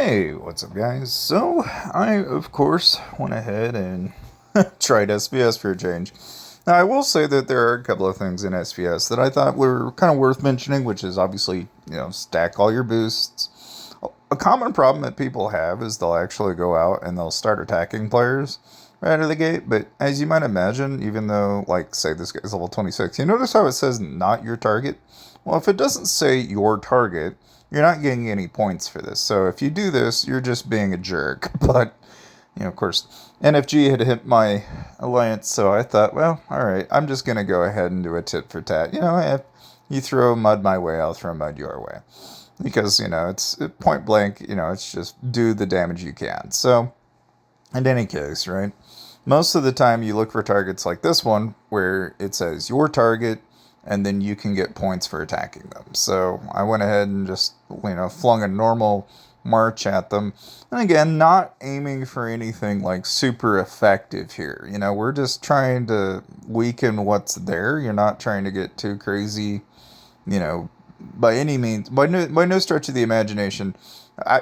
Hey, what's up, guys? So, I, of course, went ahead and tried SPS for a change. Now, I will say that there are a couple of things in SPS that I thought were kind of worth mentioning, which is obviously, stack all your boosts. A common problem that people have is they'll actually go out and they'll start attacking players right out of the gate. But as you might imagine, even though, like, say this guy's level 26, you notice how it says not your target? Well, if it doesn't say your target, you're not getting any points for this. So if you do this, you're just being a jerk. But, of course, NFG had hit my alliance, so I thought, well, all right, I'm just going to go ahead and do a tit for tat. If you throw mud my way, I'll throw mud your way. Because, it's point blank, it's just do the damage you can. So, in any case, right, most of the time you look for targets like this one, where it says your target, and then you can get points for attacking them. So I went ahead and just, flung a normal march at them. And again, not aiming for anything like super effective here. We're just trying to weaken what's there. You're not trying to get too crazy, by any means, by no stretch of the imagination.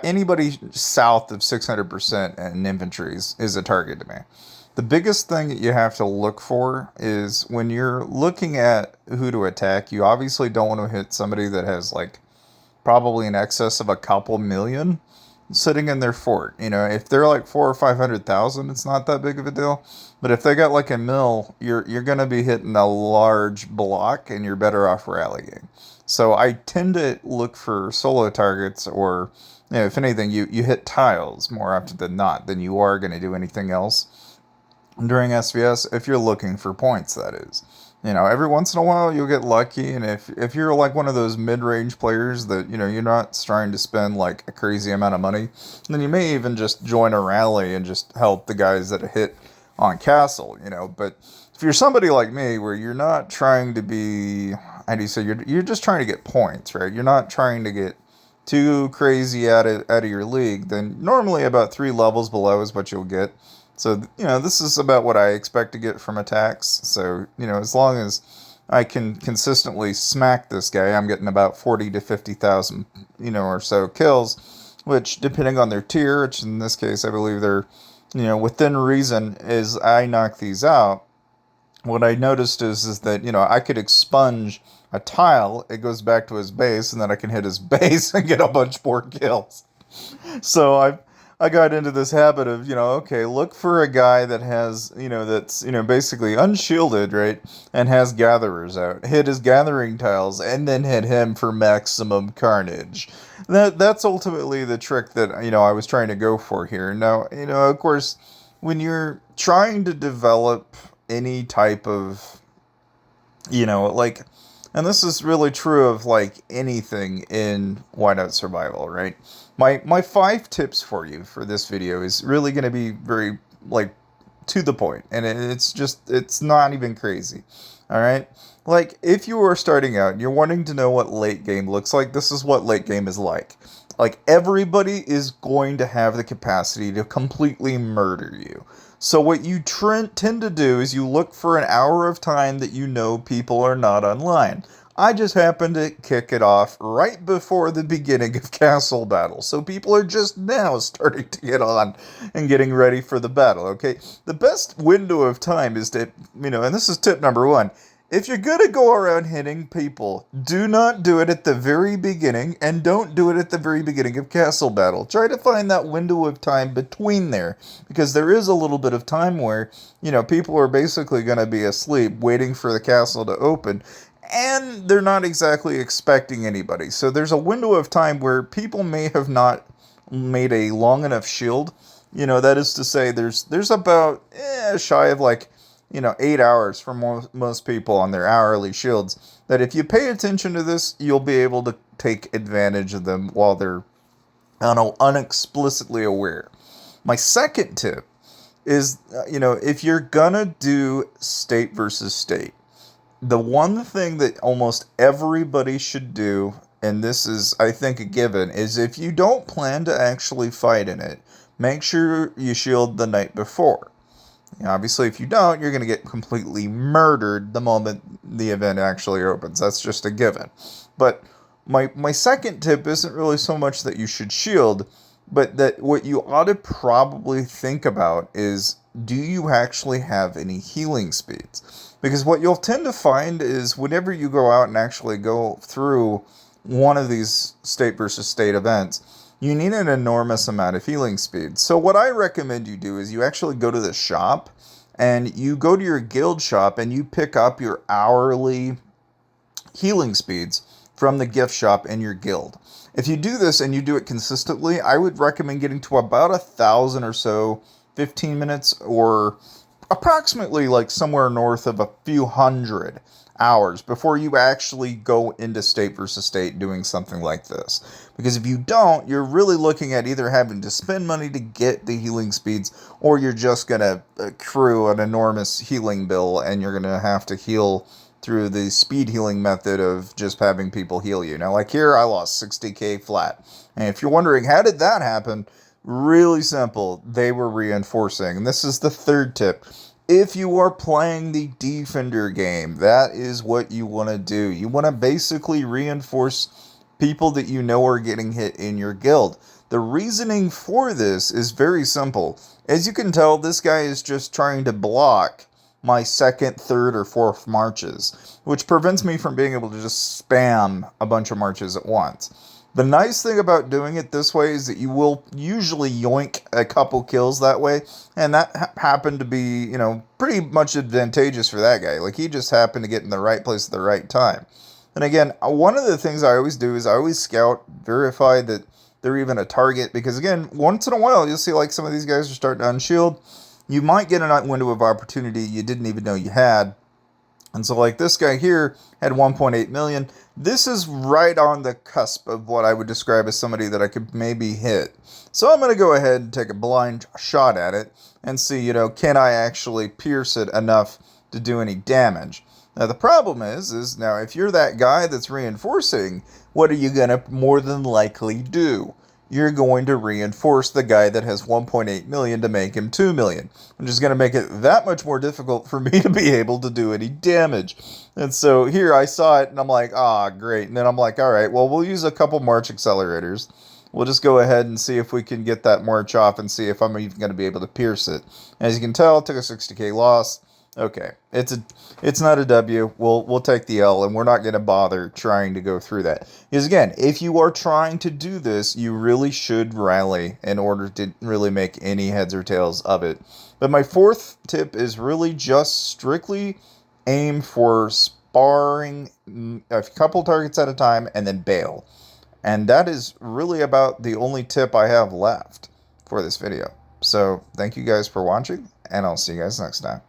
Anybody south of 600% in infantry is a target to me. The biggest thing that you have to look for is when you're looking at who to attack, you obviously don't want to hit somebody that has like probably in excess of a couple million sitting in their fort. If they're like 400,000 or 500,000, it's not that big of a deal. But if they got like a mil, you're gonna be hitting a large block, and you're better off rallying. So I tend to look for solo targets, or if anything, you hit tiles more often than not than you are going to do anything else during SBS, if you're looking for points, that is. Every once in a while you'll get lucky, and if you're like one of those mid-range players that, you're not trying to spend like a crazy amount of money, then you may even just join a rally and just help the guys that hit on castle, But if you're somebody like me where you're not trying to be, how do you say, you're just trying to get points, right? You're not trying to get too crazy out of your league, then normally about 3 levels below is what you'll get. So, this is about what I expect to get from attacks. So, as long as I can consistently smack this guy, I'm getting about 40 to 50,000, or so kills, which, depending on their tier, which in this case, I believe they're, within reason, as I knock these out, what I noticed is that, I could expunge a tile, it goes back to his base, and then I can hit his base and get a bunch more kills. So I got into this habit of, okay, look for a guy that has, that's, basically unshielded, right? And has gatherers out. Hit his gathering tiles and then hit him for maximum carnage. That's ultimately the trick that, I was trying to go for here. Now, of course, when you're trying to develop any type of, like, and this is really true of like anything in Whiteout Survival, right? My 5 tips for you for this video is really going to be very like to the point, and it's not even crazy. All right? Like if you are starting out and you're wanting to know what late game looks like, this is what late game is like. Like everybody is going to have the capacity to completely murder you. So what you tend to do is you look for an hour of time that people are not online. I just happened to kick it off right before the beginning of Castle Battle. So people are just now starting to get on and getting ready for the battle, okay? The best window of time is to, and this is tip number 1. If you're going to go around hitting people, do not do it at the very beginning, and don't do it at the very beginning of Castle Battle. Try to find that window of time between there, because there is a little bit of time where, people are basically going to be asleep waiting for the castle to open, and they're not exactly expecting anybody. So there's a window of time where people may have not made a long enough shield. That is to say, there's about shy of like, 8 hours for most people on their hourly shields, that if you pay attention to this, you'll be able to take advantage of them while they're unexplicitly aware. My second tip is, if you're gonna do state versus state, the one thing that almost everybody should do, and this is, I think, a given, is if you don't plan to actually fight in it, make sure you shield the night before. Obviously, if you don't, you're going to get completely murdered the moment the event actually opens. That's just a given. But my second tip isn't really so much that you should shield, But that what you ought to probably think about is, do you actually have any healing speeds? Because what you'll tend to find is whenever you go out and actually go through one of these state versus state events, you need an enormous amount of healing speed. So what I recommend you do is you actually go to the shop and you go to your guild shop and you pick up your hourly healing speeds from the gift shop in your guild. If you do this and you do it consistently, I would recommend getting to about 1,000 or so, 15 minutes, or approximately like somewhere north of a few hundred hours before you actually go into state versus state doing something like this. Because if you don't, you're really looking at either having to spend money to get the healing speeds, or you're just going to accrue an enormous healing bill and you're going to have to heal through the speed healing method of just having people heal you. Now, like here, I lost 60k flat. And if you're wondering, how did that happen? Really simple. They were reinforcing. And this is the third tip. If you are playing the Defender game, that is what you want to do. You want to basically reinforce people that you know are getting hit in your guild. The reasoning for this is very simple. As you can tell, this guy is just trying to block my second, third, or fourth marches, which prevents me from being able to just spam a bunch of marches at once. The nice thing about doing it this way is that you will usually yoink a couple kills that way, and that happened to be, pretty much advantageous for that guy. Like, he just happened to get in the right place at the right time. And again, one of the things I always do is I always scout, verify that they're even a target, because again, once in a while, you'll see like some of these guys are starting to unshield. You might get a window of opportunity you didn't even know you had. And so like this guy here had 1.8 million. This is right on the cusp of what I would describe as somebody that I could maybe hit. So I'm going to go ahead and take a blind shot at it and see, can I actually pierce it enough to do any damage? Now the problem is now if you're that guy that's reinforcing, what are you going to more than likely do? You're going to reinforce the guy that has 1.8 million to make him 2 million, which is going to make it that much more difficult for me to be able to do any damage. And so here I saw it and I'm like, great. And then I'm like, all right, well, we'll use a couple March accelerators. We'll just go ahead and see if we can get that March off and see if I'm even going to be able to pierce it. As you can tell, it took a 60k loss. Okay, it's not a W. We'll take the L, and we're not going to bother trying to go through that. Because again, if you are trying to do this, you really should rally in order to really make any heads or tails of it. But my fourth tip is really just strictly aim for sparring a couple targets at a time and then bail. And that is really about the only tip I have left for this video. So thank you guys for watching, and I'll see you guys next time.